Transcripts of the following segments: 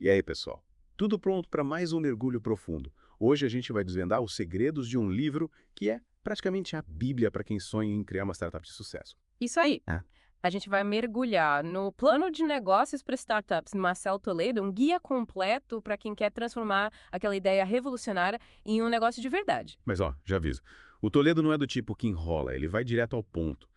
E aí, pessoal? Tudo pronto para mais um mergulho profundo. Hoje a gente vai desvendar os segredos de um livro que é praticamente a bíblia para quem sonha em criar uma startup de sucesso. Isso aí. É. A gente vai mergulhar no plano de negócios para startups do Marcel Toledo, um guia completo para quem quer transformar aquela ideia revolucionária em um negócio de verdade. Mas ó, já aviso. O Toledo não é do tipo que enrola, ele vai direto ao ponto.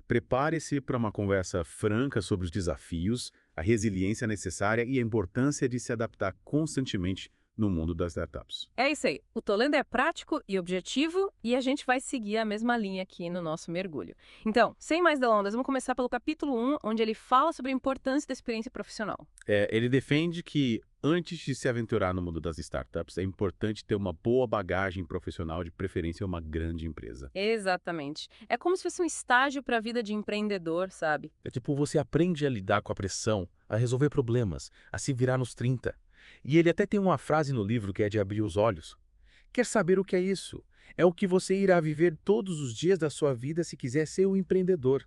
Prepare-se para uma conversa franca sobre os desafios, a resiliência necessária e a importância de se adaptar constantemente no mundo das startups. É isso aí. O Toledo é prático e objetivo e a gente vai seguir a mesma linha aqui no nosso mergulho. Então, sem mais delongas, vamos começar pelo capítulo 1, onde ele fala sobre a importância da experiência profissional. Ele defende que, antes de se aventurar no mundo das startups, é importante ter uma boa bagagem profissional, de preferência uma grande empresa. Exatamente. É como se fosse um estágio para a vida de empreendedor, sabe? É tipo, você aprende a lidar com a pressão, a resolver problemas, a se virar nos 30. E ele até tem uma frase no livro que é de abrir os olhos. Quer saber o que é isso? É o que você irá viver todos os dias da sua vida se quiser ser um empreendedor.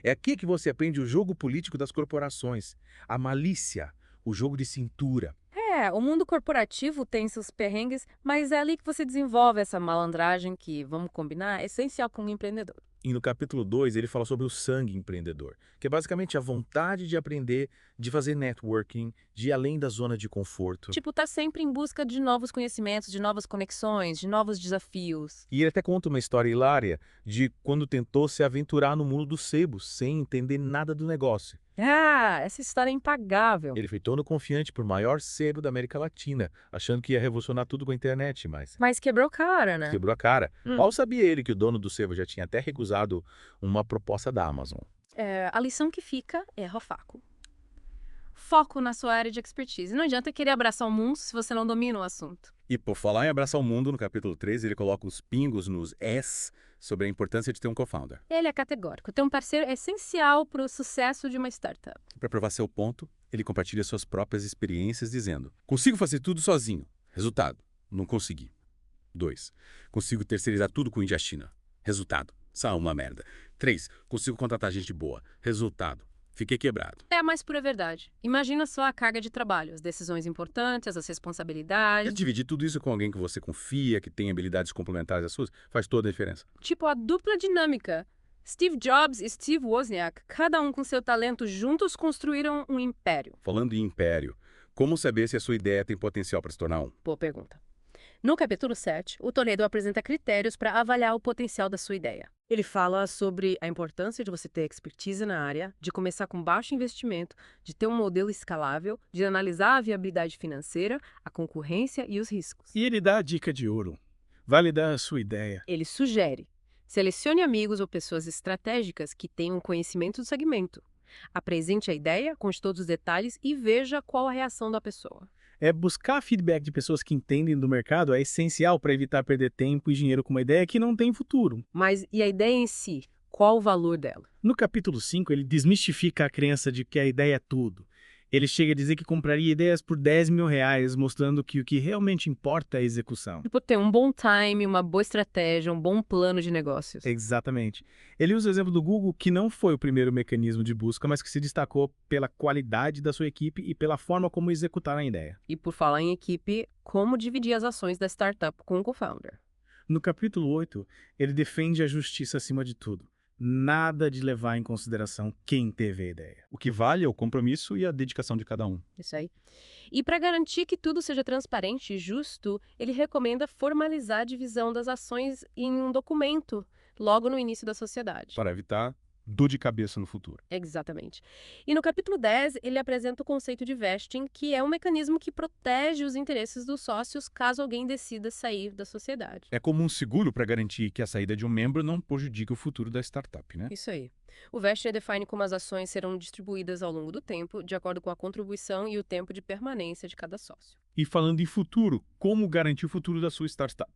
É aqui que você aprende o jogo político das corporações, a malícia, o jogo de cintura. É, o mundo corporativo tem seus perrengues, mas é ali que você desenvolve essa malandragem que, vamos combinar, é essencial para um empreendedor. E no capítulo 2 ele fala sobre o sangue empreendedor, que é basicamente a vontade de aprender, de fazer networking, de ir além da zona de conforto. Tipo, tá sempre em busca de novos conhecimentos, de novas conexões, de novos desafios. E ele até conta uma história hilária de quando tentou se aventurar no mundo dos sebos, sem entender nada do negócio. Ah, essa história é impagável. Ele foi todo confiante por maior sebo da América Latina, achando que ia revolucionar tudo com a internet, mas Mas quebrou cara, né? quebrou a cara. Hum. Mal sabia ele que o dono do sebo já tinha até recusado uma proposta da Amazon. É, a lição que fica é foco. Foco na sua área de expertise. Não adianta querer abraçar o mundo se você não domina o assunto. E por falar em abraçar o mundo, no capítulo 3, ele coloca os pingos nos S sobre a importância de ter um co-founder. Ele é categórico. Ter um parceiro é essencial para o sucesso de uma startup. Para provar seu ponto, ele compartilha suas próprias experiências dizendo: consigo fazer tudo sozinho. Resultado: não consegui. 2. Consigo terceirizar tudo com Índia China. Resultado: só uma merda. 3. Consigo contratar gente boa. Resultado: fiquei quebrado. É a mais pura verdade. Imagina só a carga de trabalho, as decisões importantes, as E responsabilidades. dividir tudo isso com alguém que você confia, que tem habilidades complementares às suas, faz toda a diferença. Tipo a dupla dinâmica. Steve Jobs e Steve Wozniak, cada um com seu talento, juntos construíram um império. Falando em império, como saber se a sua ideia tem potencial para se tornar um? Boa pergunta. No capítulo 7, o Toledo apresenta critérios para avaliar o potencial da sua ideia. Ele fala sobre a importância de você ter expertise na área, de começar com baixo investimento, de ter um modelo escalável, de analisar a viabilidade financeira, a concorrência e os riscos. E ele dá a dica de ouro. Validar a sua ideia. Ele sugere: selecione amigos ou pessoas estratégicas que tenham conhecimento do segmento. Apresente a ideia, conte todos os detalhes e veja qual a reação da pessoa. Buscar feedback de pessoas que entendem do mercado é essencial para evitar perder tempo e dinheiro com uma ideia que não tem futuro. Mas e a ideia em si? Qual o valor dela? No capítulo 5, ele desmistifica a crença de que a ideia é tudo. Ele chega a dizer que compraria ideias por R$ 10.000, mostrando que o que realmente importa é a execução. Tipo, ter um bom time, uma boa estratégia, um bom plano de negócios. Exatamente. Ele usa o exemplo do Google, que não foi o primeiro mecanismo de busca, mas que se destacou pela qualidade da sua equipe e pela forma como executaram a ideia. E por falar em equipe, como dividir as ações da startup com o co-founder. No capítulo 8, ele defende a justiça acima de tudo. Nada de levar em consideração quem teve a ideia. O que vale é o compromisso e a dedicação de cada um. Isso aí. E para garantir que tudo seja transparente e justo, ele recomenda formalizar a divisão das ações em um documento, logo no início da sociedade. Para evitar dor de cabeça no futuro. Exatamente. E no capítulo 10, ele apresenta o conceito de vesting, que é um mecanismo que protege os interesses dos sócios caso alguém decida sair da sociedade. É como um seguro para garantir que a saída de um membro não prejudique o futuro da startup, né? Isso aí. O vesting define como as ações serão distribuídas ao longo do tempo, de acordo com a contribuição e o tempo de permanência de cada sócio. E falando em futuro, como garantir o futuro da sua startup?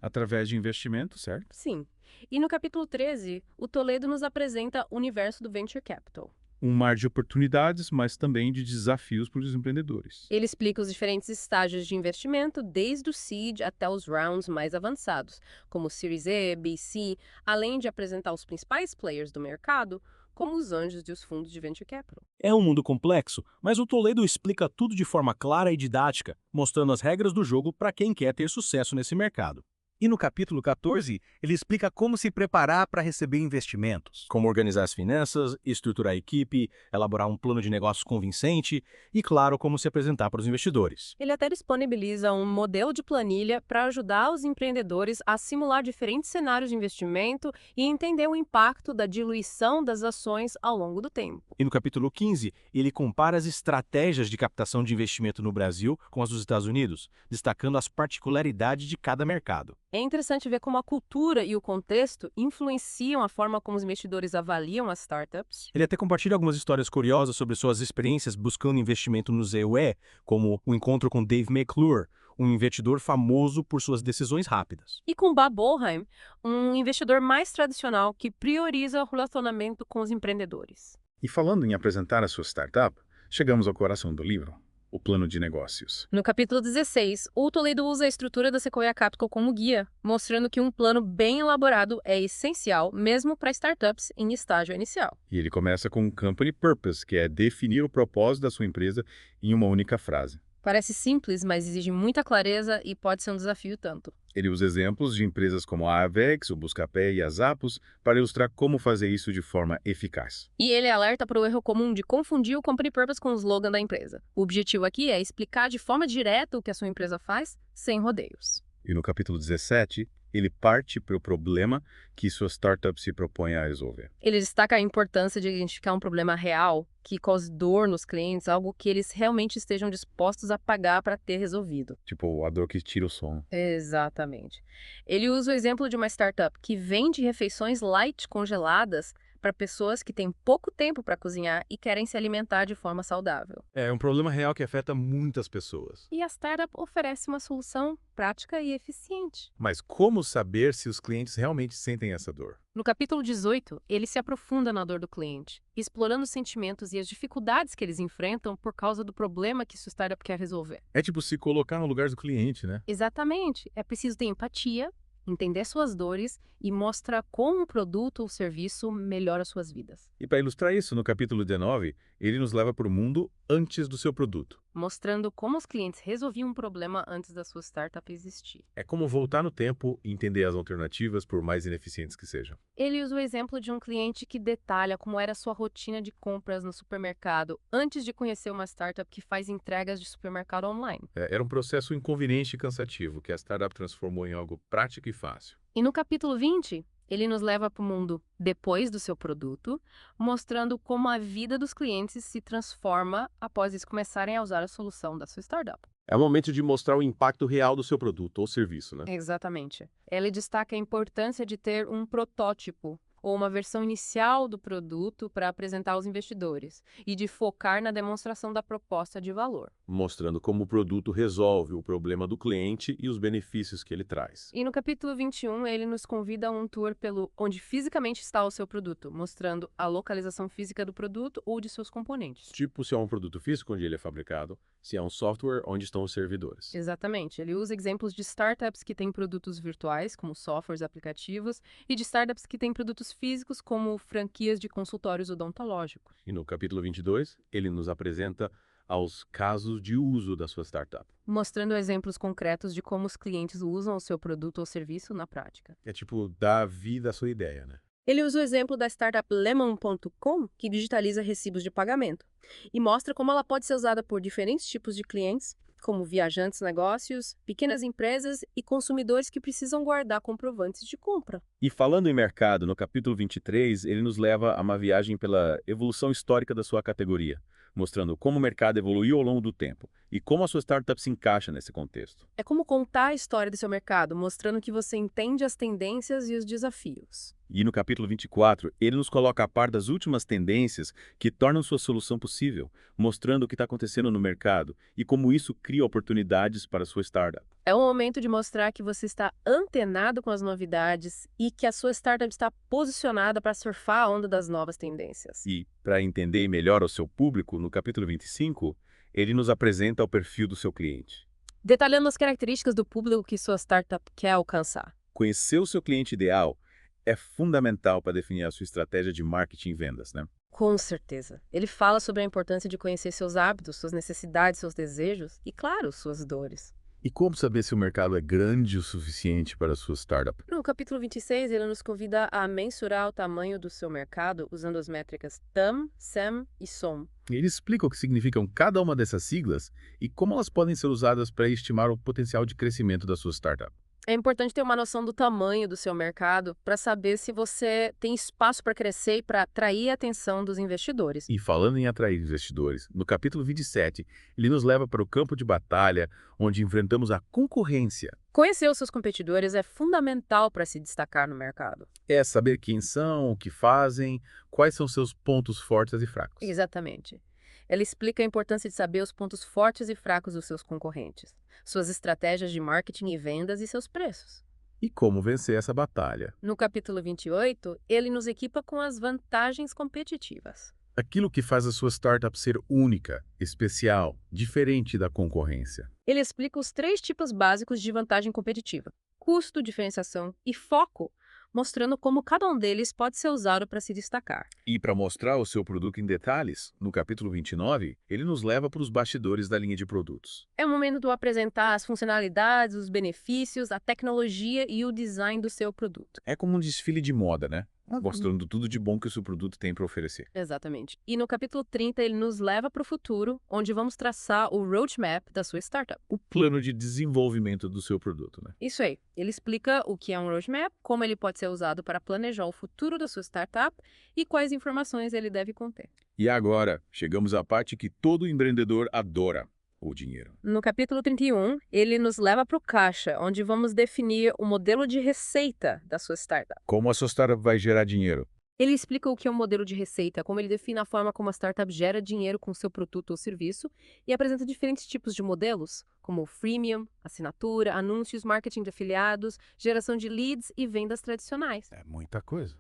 Através de investimento, certo? Sim. E no capítulo 13, o Toledo nos apresenta o universo do Venture Capital. Um mar de oportunidades, mas também de desafios para os empreendedores. Ele explica os diferentes estágios de investimento, desde o seed até os rounds mais avançados, como Series E, B e C, além de apresentar os principais players do mercado, como os anjos e os fundos de venture capital. É um mundo complexo, mas o Toledo explica tudo de forma clara e didática, mostrando as regras do jogo para quem quer ter sucesso nesse mercado. E no capítulo 14, ele explica como se preparar para receber investimentos. Como organizar as finanças, estruturar a equipe, elaborar um plano de negócios convincente e, claro, como se apresentar para os investidores. Ele até disponibiliza um modelo de planilha para ajudar os empreendedores a simular diferentes cenários de investimento e entender o impacto da diluição das ações ao longo do tempo. E no capítulo 15, ele compara as estratégias de captação de investimento no Brasil com as dos Estados Unidos, destacando as particularidades de cada mercado. É interessante ver como a cultura e o contexto influenciam a forma como os investidores avaliam as startups. Ele até compartilha algumas histórias curiosas sobre suas experiências buscando investimento no ZUE, como o encontro com Dave McClure, um investidor famoso por suas decisões rápidas. E com Bob Boheim, um investidor mais tradicional que prioriza o relacionamento com os empreendedores. E falando em apresentar a sua startup, chegamos ao coração do livro, o plano de negócios. No capítulo 16, o Toledo usa a estrutura da Sequoia Capital como guia, mostrando que um plano bem elaborado é essencial mesmo para startups em estágio inicial. E ele começa com um company purpose, que é definir o propósito da sua empresa em uma única frase. Parece simples, mas exige muita clareza e pode ser um desafio tanto. Ele usa exemplos de empresas como a Avex, o Buscapé e a Zappos para ilustrar como fazer isso de forma eficaz. E ele alerta para o erro comum de confundir o company purpose com o slogan da empresa. O objetivo aqui é explicar de forma direta o que a sua empresa faz, sem rodeios. E no capítulo 17, ele parte para o problema que sua startup se propõe a resolver. Ele destaca a importância de identificar um problema real que cause dor nos clientes, algo que eles realmente estejam dispostos a pagar para ter resolvido. Tipo, a dor que tira o sono. Exatamente. Ele usa o exemplo de uma startup que vende refeições light congeladas para pessoas que têm pouco tempo para cozinhar e querem se alimentar de forma saudável. É um problema real que afeta muitas pessoas. E a startup oferece uma solução prática e eficiente. Mas como saber se os clientes realmente sentem essa dor? No capítulo 18, ele se aprofunda na dor do cliente, explorando os sentimentos e as dificuldades que eles enfrentam por causa do problema que sua startup quer resolver. É tipo se colocar no lugar do cliente, né? Exatamente. É preciso ter empatia, entender suas dores e mostrar como um produto ou serviço melhora suas vidas. E para ilustrar isso, no capítulo 19, ele nos leva para o mundo antes do seu produto. Mostrando como os clientes resolviam um problema antes da sua startup existir. É como voltar no tempo e entender as alternativas, por mais ineficientes que sejam. Ele usa o exemplo de um cliente que detalha como era a sua rotina de compras no supermercado antes de conhecer uma startup que faz entregas de supermercado online. Era um processo inconveniente e cansativo, que a startup transformou em algo prático e fácil. E no capítulo 20, ele nos leva para o mundo depois do seu produto, mostrando como a vida dos clientes se transforma após eles começarem a usar a solução da sua startup. É o momento de mostrar o impacto real do seu produto ou serviço, né? Exatamente. Ele destaca a importância de ter um protótipo ou uma versão inicial do produto para apresentar aos investidores e de focar na demonstração da proposta de valor. Mostrando como o produto resolve o problema do cliente e os benefícios que ele traz. E no capítulo 21, ele nos convida a um tour pelo onde fisicamente está o seu produto, mostrando a localização física do produto ou de seus componentes. Tipo se é um produto físico onde ele é fabricado, se é um software onde estão os servidores. Exatamente. Ele usa exemplos de startups que têm produtos virtuais, como softwares, aplicativos, e de startups que têm produtos físicos, como franquias de consultórios odontológicos. E no capítulo 22, ele nos apresenta aos casos de uso da sua startup. Mostrando exemplos concretos de como os clientes usam o seu produto ou serviço na prática. É tipo dar vida à sua ideia, né? Ele usa o exemplo da startup Lemon.com, que digitaliza recibos de pagamento, e mostra como ela pode ser usada por diferentes tipos de clientes, como viajantes, negócios, pequenas empresas e consumidores que precisam guardar comprovantes de compra. E falando em mercado, no capítulo 23, ele nos leva a uma viagem pela evolução histórica da sua categoria, mostrando como o mercado evoluiu ao longo do tempo e como a sua startup se encaixa nesse contexto. É como contar a história do seu mercado, mostrando que você entende as tendências e os desafios. E no capítulo 24, ele nos coloca a par das últimas tendências que tornam sua solução possível, mostrando o que está acontecendo no mercado e como isso cria oportunidades para a sua startup. É o momento de mostrar que você está antenado com as novidades e que a sua startup está posicionada para surfar a onda das novas tendências. E, para entender melhor o seu público, no capítulo 25, ele nos apresenta o perfil do seu cliente. Detalhando as características do público que sua startup quer alcançar. Conhecer o seu cliente ideal é fundamental para definir a sua estratégia de marketing e vendas, né? Com certeza. Ele fala sobre a importância de conhecer seus hábitos, suas necessidades, seus desejos e, claro, suas dores. E como saber se o mercado é grande o suficiente para a sua startup? No capítulo 26, ele nos convida a mensurar o tamanho do seu mercado usando as métricas TAM, SAM e SOM. Ele explica o que significam cada uma dessas siglas e como elas podem ser usadas para estimar o potencial de crescimento da sua startup. É importante ter uma noção do tamanho do seu mercado para saber se você tem espaço para crescer e para atrair a atenção dos investidores. E falando em atrair investidores, no capítulo 27, ele nos leva para o campo de batalha, onde enfrentamos a concorrência. Conhecer os seus competidores é fundamental para se destacar no mercado. É saber quem são, o que fazem, quais são seus pontos fortes e fracos. Exatamente. Ela explica a importância de saber os pontos fortes e fracos dos seus concorrentes, suas estratégias de marketing e vendas e seus preços. E como vencer essa batalha. No capítulo 28, ele nos equipa com as vantagens competitivas. Aquilo que faz a sua startup ser única, especial, diferente da concorrência. Ele explica os 3 tipos básicos de vantagem competitiva: custo, diferenciação e foco, mostrando como cada um deles pode ser usado para se destacar. E para mostrar o seu produto em detalhes, no capítulo 29, ele nos leva para os bastidores da linha de produtos. É o momento de apresentar as funcionalidades, os benefícios, a tecnologia e o design do seu produto. É como um desfile de moda, né? Mostrando tudo de bom que o seu produto tem para oferecer. Exatamente. E no capítulo 30, ele nos leva para o futuro, onde vamos traçar o roadmap da sua startup. O plano de desenvolvimento do seu produto, né? Isso aí. Ele explica o que é um roadmap, como ele pode ser usado para planejar o futuro da sua startup e quais informações ele deve conter. E agora, chegamos à parte que todo empreendedor adora: o dinheiro. No capítulo 31, ele nos leva para o caixa, onde vamos definir o modelo de receita da sua startup. Como a sua startup vai gerar dinheiro? Ele explica o que é um modelo de receita, como ele define a forma como a startup gera dinheiro com seu produto ou serviço e apresenta diferentes tipos de modelos, como freemium, assinatura, anúncios, marketing de afiliados, geração de leads e vendas tradicionais. É muita coisa.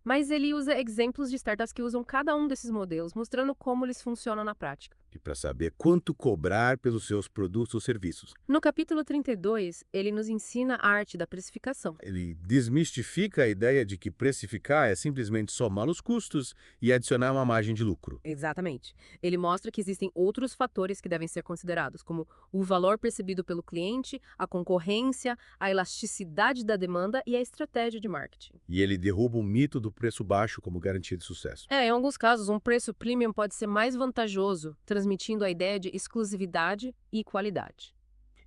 Mas ele usa exemplos de startups que usam cada um desses modelos, mostrando como eles funcionam na prática. E para saber quanto cobrar pelos seus produtos ou serviços. No capítulo 32, ele nos ensina a arte da precificação. Ele desmistifica a ideia de que precificar é simplesmente somar os custos e adicionar uma margem de lucro. Exatamente. Ele mostra que existem outros fatores que devem ser considerados, como o valor percebido pelo cliente, a concorrência, a elasticidade da demanda e a estratégia de marketing. E ele derruba o mito do preço baixo como garantia de sucesso. Em alguns casos, um preço premium pode ser mais vantajoso, transmitindo a ideia de exclusividade e qualidade.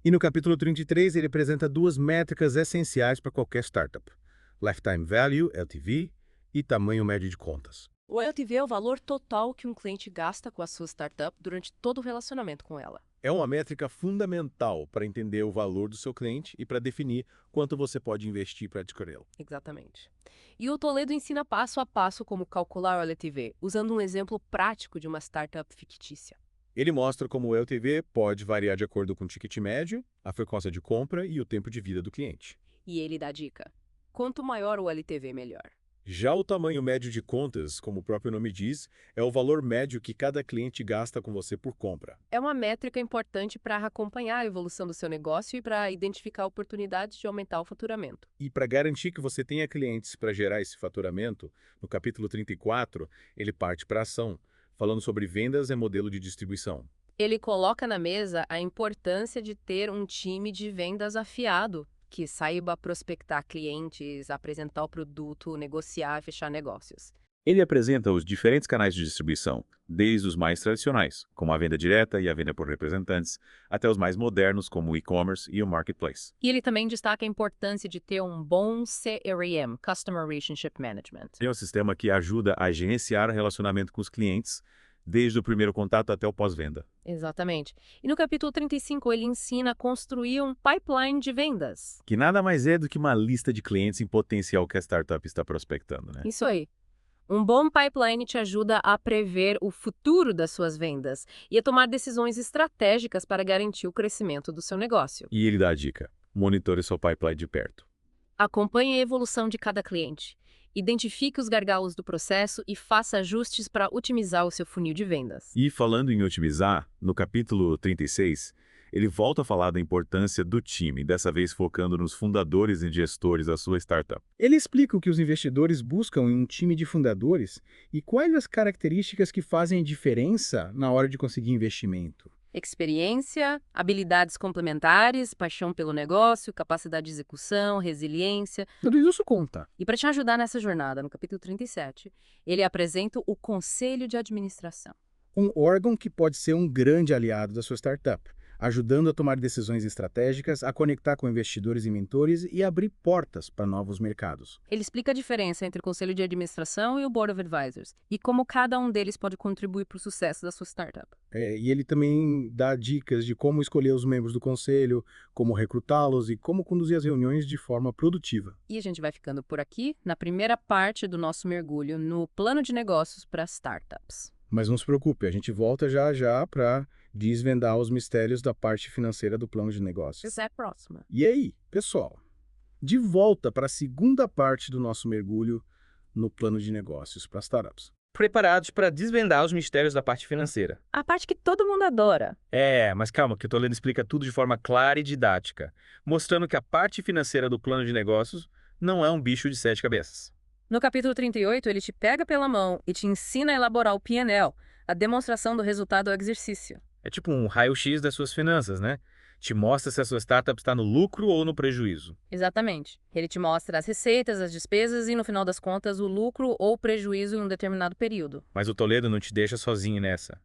E no capítulo 33, ele apresenta 2 métricas essenciais para qualquer startup: Lifetime Value, LTV, e tamanho médio de contas. O LTV é o valor total que um cliente gasta com a sua startup durante todo o relacionamento com ela. É uma métrica fundamental para entender o valor do seu cliente e para definir quanto você pode investir para adquiri-lo. Exatamente. E o Toledo ensina passo a passo como calcular o LTV, usando um exemplo prático de uma startup fictícia. Ele mostra como o LTV pode variar de acordo com o ticket médio, a frequência de compra e o tempo de vida do cliente. E ele dá dica: quanto maior o LTV, melhor. Já o tamanho médio de contas, como o próprio nome diz, é o valor médio que cada cliente gasta com você por compra. É uma métrica importante para acompanhar a evolução do seu negócio e para identificar oportunidades de aumentar o faturamento. E para garantir que você tenha clientes para gerar esse faturamento, no capítulo 34, ele parte para a ação, falando sobre vendas e modelo de distribuição. Ele coloca na mesa a importância de ter um time de vendas afiado, que saiba prospectar clientes, apresentar o produto, negociar e fechar negócios. Ele apresenta os diferentes canais de distribuição, desde os mais tradicionais, como a venda direta e a venda por representantes, até os mais modernos, como o e-commerce e o marketplace. E ele também destaca a importância de ter um bom CRM, Customer Relationship Management. É um sistema que ajuda a gerenciar o relacionamento com os clientes, desde o primeiro contato até o pós-venda. Exatamente. E no capítulo 35, ele ensina a construir um pipeline de vendas. Que nada mais é do que uma lista de clientes em potencial que a startup está prospectando, né? Isso aí. Um bom pipeline te ajuda a prever o futuro das suas vendas e a tomar decisões estratégicas para garantir o crescimento do seu negócio. E ele dá a dica: monitore seu pipeline de perto. Acompanhe a evolução de cada cliente Identifique os gargalos do processo e faça ajustes para otimizar o seu funil de vendas. E falando em otimizar, no capítulo 36, ele volta a falar da importância do time, dessa vez focando nos fundadores e gestores da sua startup. Ele explica o que os investidores buscam em um time de fundadores e quais as características que fazem diferença na hora de conseguir investimento. Experiência, habilidades complementares, paixão pelo negócio, capacidade de execução, resiliência. Tudo isso conta. E para te ajudar nessa jornada, no capítulo 37, ele apresenta o Conselho de Administração. Um órgão que pode ser um grande aliado da sua startup, ajudando a tomar decisões estratégicas, a conectar com investidores e mentores e abrir portas para novos mercados. Ele explica a diferença entre o Conselho de Administração e o Board of Advisors e como cada um deles pode contribuir para o sucesso da sua startup. E ele também dá dicas de como escolher os membros do conselho, como recrutá-los e como conduzir as reuniões de forma produtiva. E a gente vai ficando por aqui na primeira parte do nosso mergulho no plano de negócios para startups. Mas não se preocupe, a gente volta já já para desvendar os mistérios da parte financeira do plano de negócios. Até a próxima. E aí, pessoal, de volta para a segunda parte do nosso mergulho no plano de negócios para startups. Preparados para desvendar os mistérios da parte financeira. A parte que todo mundo adora. Mas calma, que o Toledo explica tudo de forma clara e didática, mostrando que a parte financeira do plano de negócios não é um bicho de 7 cabeças. No capítulo 38, ele te pega pela mão e te ensina a elaborar o P&L, a demonstração do resultado ao exercício. É tipo um raio-x das suas finanças, né? Te mostra se a sua startup está no lucro ou no prejuízo. Exatamente. Ele te mostra as receitas, as despesas e, no final das contas, o lucro ou prejuízo em um determinado período. Mas o Toledo não te deixa sozinho nessa.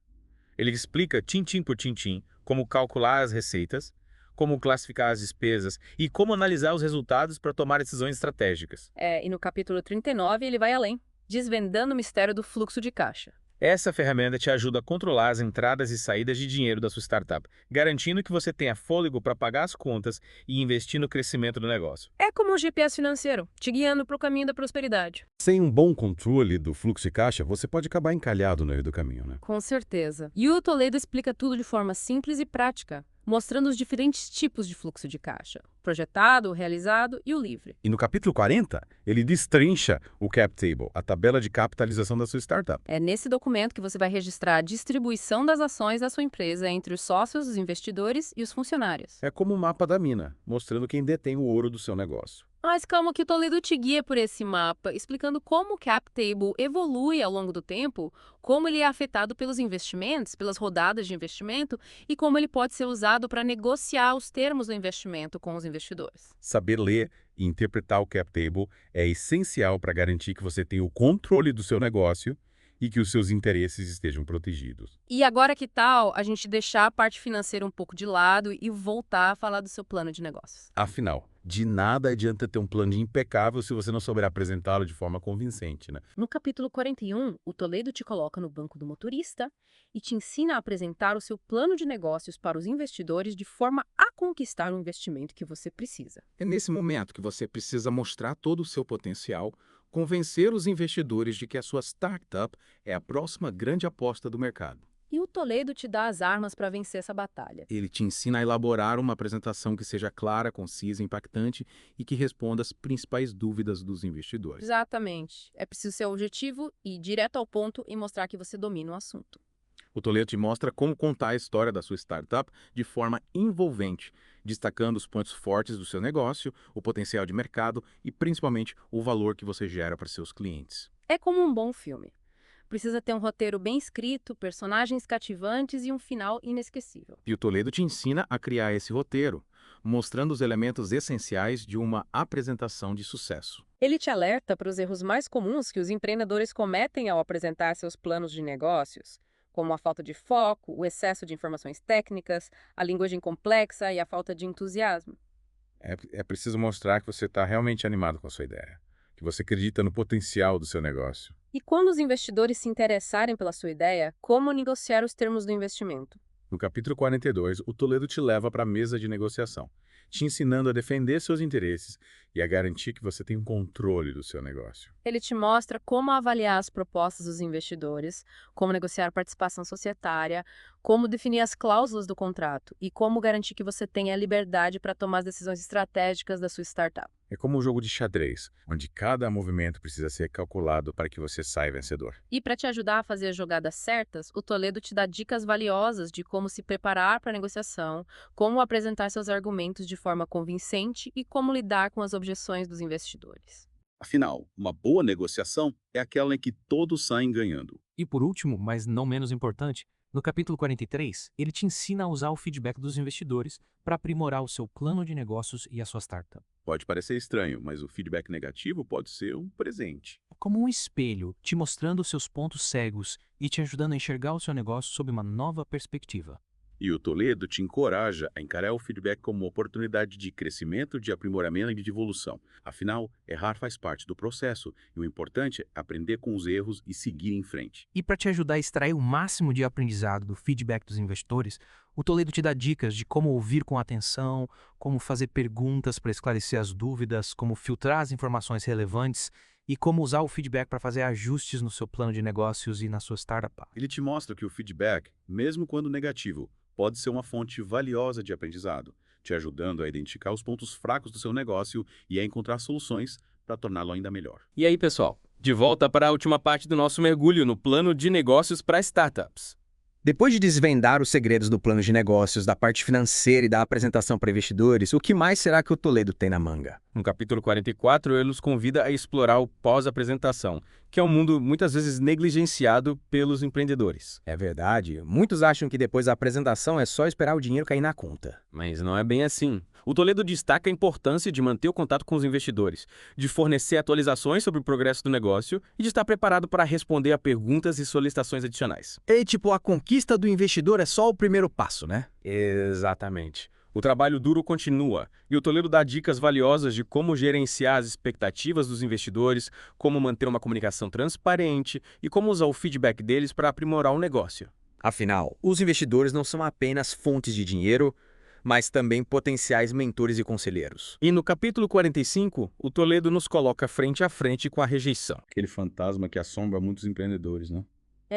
Ele explica, tintim por tintim, como calcular as receitas, como classificar as despesas e como analisar os resultados para tomar decisões estratégicas. E no capítulo 39 ele vai além, desvendando o mistério do fluxo de caixa. Essa ferramenta te ajuda a controlar as entradas e saídas de dinheiro da sua startup, garantindo que você tenha fôlego para pagar as contas e investir no crescimento do negócio. É como um GPS financeiro, te guiando para o caminho da prosperidade. Sem um bom controle do fluxo de caixa, você pode acabar encalhado no meio do caminho, né? Com certeza. E o Toledo explica tudo de forma simples e prática, mostrando os diferentes tipos de fluxo de caixa: projetado, o realizado e o livre. E no capítulo 40, ele destrincha o cap table, a tabela de capitalização da sua startup. É nesse documento que você vai registrar a distribuição das ações da sua empresa entre os sócios, os investidores e os funcionários. É como o mapa da mina, mostrando quem detém o ouro do seu negócio. Mas calma que o Toledo te guia por esse mapa, explicando como o cap table evolui ao longo do tempo, como ele é afetado pelos investimentos, pelas rodadas de investimento e como ele pode ser usado para negociar os termos do investimento com os investidores. Saber ler e interpretar o cap table é essencial para garantir que você tenha o controle do seu negócio e que os seus interesses estejam protegidos. E agora que tal a gente deixar a parte financeira um pouco de lado e voltar a falar do seu plano de negócios? Afinal, de nada adianta ter um plano impecável se você não souber apresentá-lo de forma convincente, né? No capítulo 41, o Toledo te coloca no banco do motorista e te ensina a apresentar o seu plano de negócios para os investidores de forma a conquistar o investimento que você precisa. É nesse momento que você precisa mostrar todo o seu potencial, convencer os investidores de que a sua startup é a próxima grande aposta do mercado. E o Toledo te dá as armas para vencer essa batalha. Ele te ensina a elaborar uma apresentação que seja clara, concisa, impactante e que responda às principais dúvidas dos investidores. Exatamente. É preciso ser objetivo e ir direto ao ponto e mostrar que você domina o assunto. O Toledo te mostra como contar a história da sua startup de forma envolvente, destacando os pontos fortes do seu negócio, o potencial de mercado e, principalmente, o valor que você gera para seus clientes. É como um bom filme. Precisa ter um roteiro bem escrito, personagens cativantes e um final inesquecível. E o Toledo te ensina a criar esse roteiro, mostrando os elementos essenciais de uma apresentação de sucesso. Ele te alerta para os erros mais comuns que os empreendedores cometem ao apresentar seus planos de negócios, como a falta de foco, o excesso de informações técnicas, a linguagem complexa e a falta de entusiasmo. É preciso mostrar que você está realmente animado com a sua ideia, que você acredita no potencial do seu negócio. E quando os investidores se interessarem pela sua ideia, como negociar os termos do investimento? No capítulo 42, o Toledo te leva para a mesa de negociação, te ensinando a defender seus interesses e a garantir que você tem um controle do seu negócio. Ele te mostra como avaliar as propostas dos investidores, como negociar participação societária, como definir as cláusulas do contrato e como garantir que você tenha liberdade para tomar as decisões estratégicas da sua startup. É como um jogo de xadrez, onde cada movimento precisa ser calculado para que você saia vencedor. E para te ajudar a fazer as jogadas certas, o Toledo te dá dicas valiosas de como se preparar para a negociação, como apresentar seus argumentos de forma convincente e como lidar com as objeções dos investidores. Afinal, uma boa negociação é aquela em que todos saem ganhando. E por último, mas não menos importante, no capítulo 43, ele te ensina a usar o feedback dos investidores para aprimorar o seu plano de negócios e a sua startup. Pode parecer estranho, mas o feedback negativo pode ser um presente. É como um espelho, te mostrando os seus pontos cegos e te ajudando a enxergar o seu negócio sob uma nova perspectiva. E o Toledo te encoraja a encarar o feedback como uma oportunidade de crescimento, de aprimoramento e de evolução. Afinal, errar faz parte do processo e o importante é aprender com os erros e seguir em frente. E para te ajudar a extrair o máximo de aprendizado do feedback dos investidores, o Toledo te dá dicas de como ouvir com atenção, como fazer perguntas para esclarecer as dúvidas, como filtrar as informações relevantes e como usar o feedback para fazer ajustes no seu plano de negócios e na sua startup. Ele te mostra que o feedback, mesmo quando negativo, pode ser uma fonte valiosa de aprendizado, te ajudando a identificar os pontos fracos do seu negócio e a encontrar soluções para torná-lo ainda melhor. E aí, pessoal? De volta para a última parte do nosso mergulho no plano de negócios para startups. Depois de desvendar os segredos do plano de negócios, da parte financeira e da apresentação para investidores, o que mais será que o Toledo tem na manga? No capítulo 44, ele nos convida a explorar o pós-apresentação, que é um mundo muitas vezes negligenciado pelos empreendedores. É verdade, muitos acham que depois da apresentação é só esperar o dinheiro cair na conta. Mas não é bem assim. O Toledo destaca a importância de manter o contato com os investidores, de fornecer atualizações sobre o progresso do negócio e de estar preparado para responder a perguntas e solicitações adicionais. E tipo, a conquista do investidor é só o primeiro passo, né? Exatamente. O trabalho duro continua, e o Toledo dá dicas valiosas de como gerenciar as expectativas dos investidores, como manter uma comunicação transparente e como usar o feedback deles para aprimorar o negócio. Afinal, os investidores não são apenas fontes de dinheiro, mas também potenciais mentores e conselheiros. E no capítulo 45, o Toledo nos coloca frente a frente com a rejeição. Aquele fantasma que assombra muitos empreendedores, né?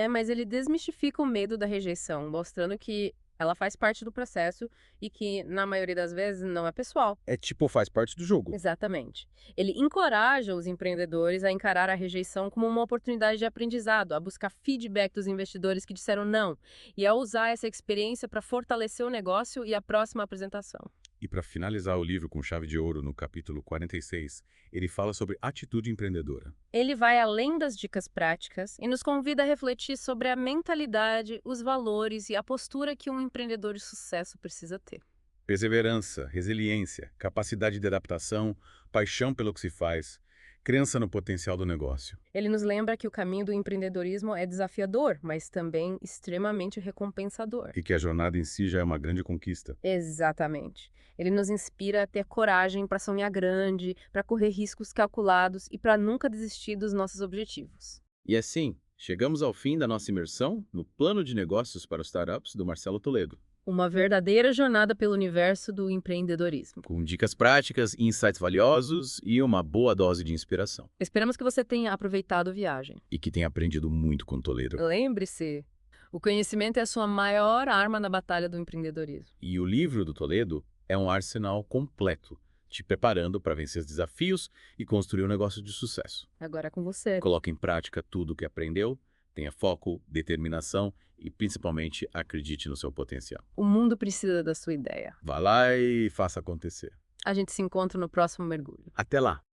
Mas ele desmistifica o medo da rejeição, mostrando que ela faz parte do processo e que, na maioria das vezes, não é pessoal. É tipo, faz parte do jogo. Exatamente. Ele encoraja os empreendedores a encarar a rejeição como uma oportunidade de aprendizado, a buscar feedback dos investidores que disseram não, e a usar essa experiência para fortalecer o negócio e a próxima apresentação. E para finalizar o livro com chave de ouro, no capítulo 46, ele fala sobre atitude empreendedora. Ele vai além das dicas práticas e nos convida a refletir sobre a mentalidade, os valores e a postura que um empreendedor de sucesso precisa ter. Perseverança, resiliência, capacidade de adaptação, paixão pelo que se faz, crença no potencial do negócio. Ele nos lembra que o caminho do empreendedorismo é desafiador, mas também extremamente recompensador. E que a jornada em si já é uma grande conquista. Exatamente. Ele nos inspira a ter coragem para sonhar grande, para correr riscos calculados e para nunca desistir dos nossos objetivos. E assim, chegamos ao fim da nossa imersão no plano de negócios para os startups do Marcelo Toledo. Uma verdadeira jornada pelo universo do empreendedorismo. Com dicas práticas, insights valiosos e uma boa dose de inspiração. Esperamos que você tenha aproveitado a viagem. E que tenha aprendido muito com Toledo. Lembre-se, o conhecimento é a sua maior arma na batalha do empreendedorismo. E o livro do Toledo é um arsenal completo, te preparando para vencer os desafios e construir um negócio de sucesso. Agora é com você. Coloque em prática tudo o que aprendeu, tenha foco, determinação e, principalmente, acredite no seu potencial. O mundo precisa da sua ideia. Vá lá e faça acontecer. A gente se encontra no próximo mergulho. Até lá!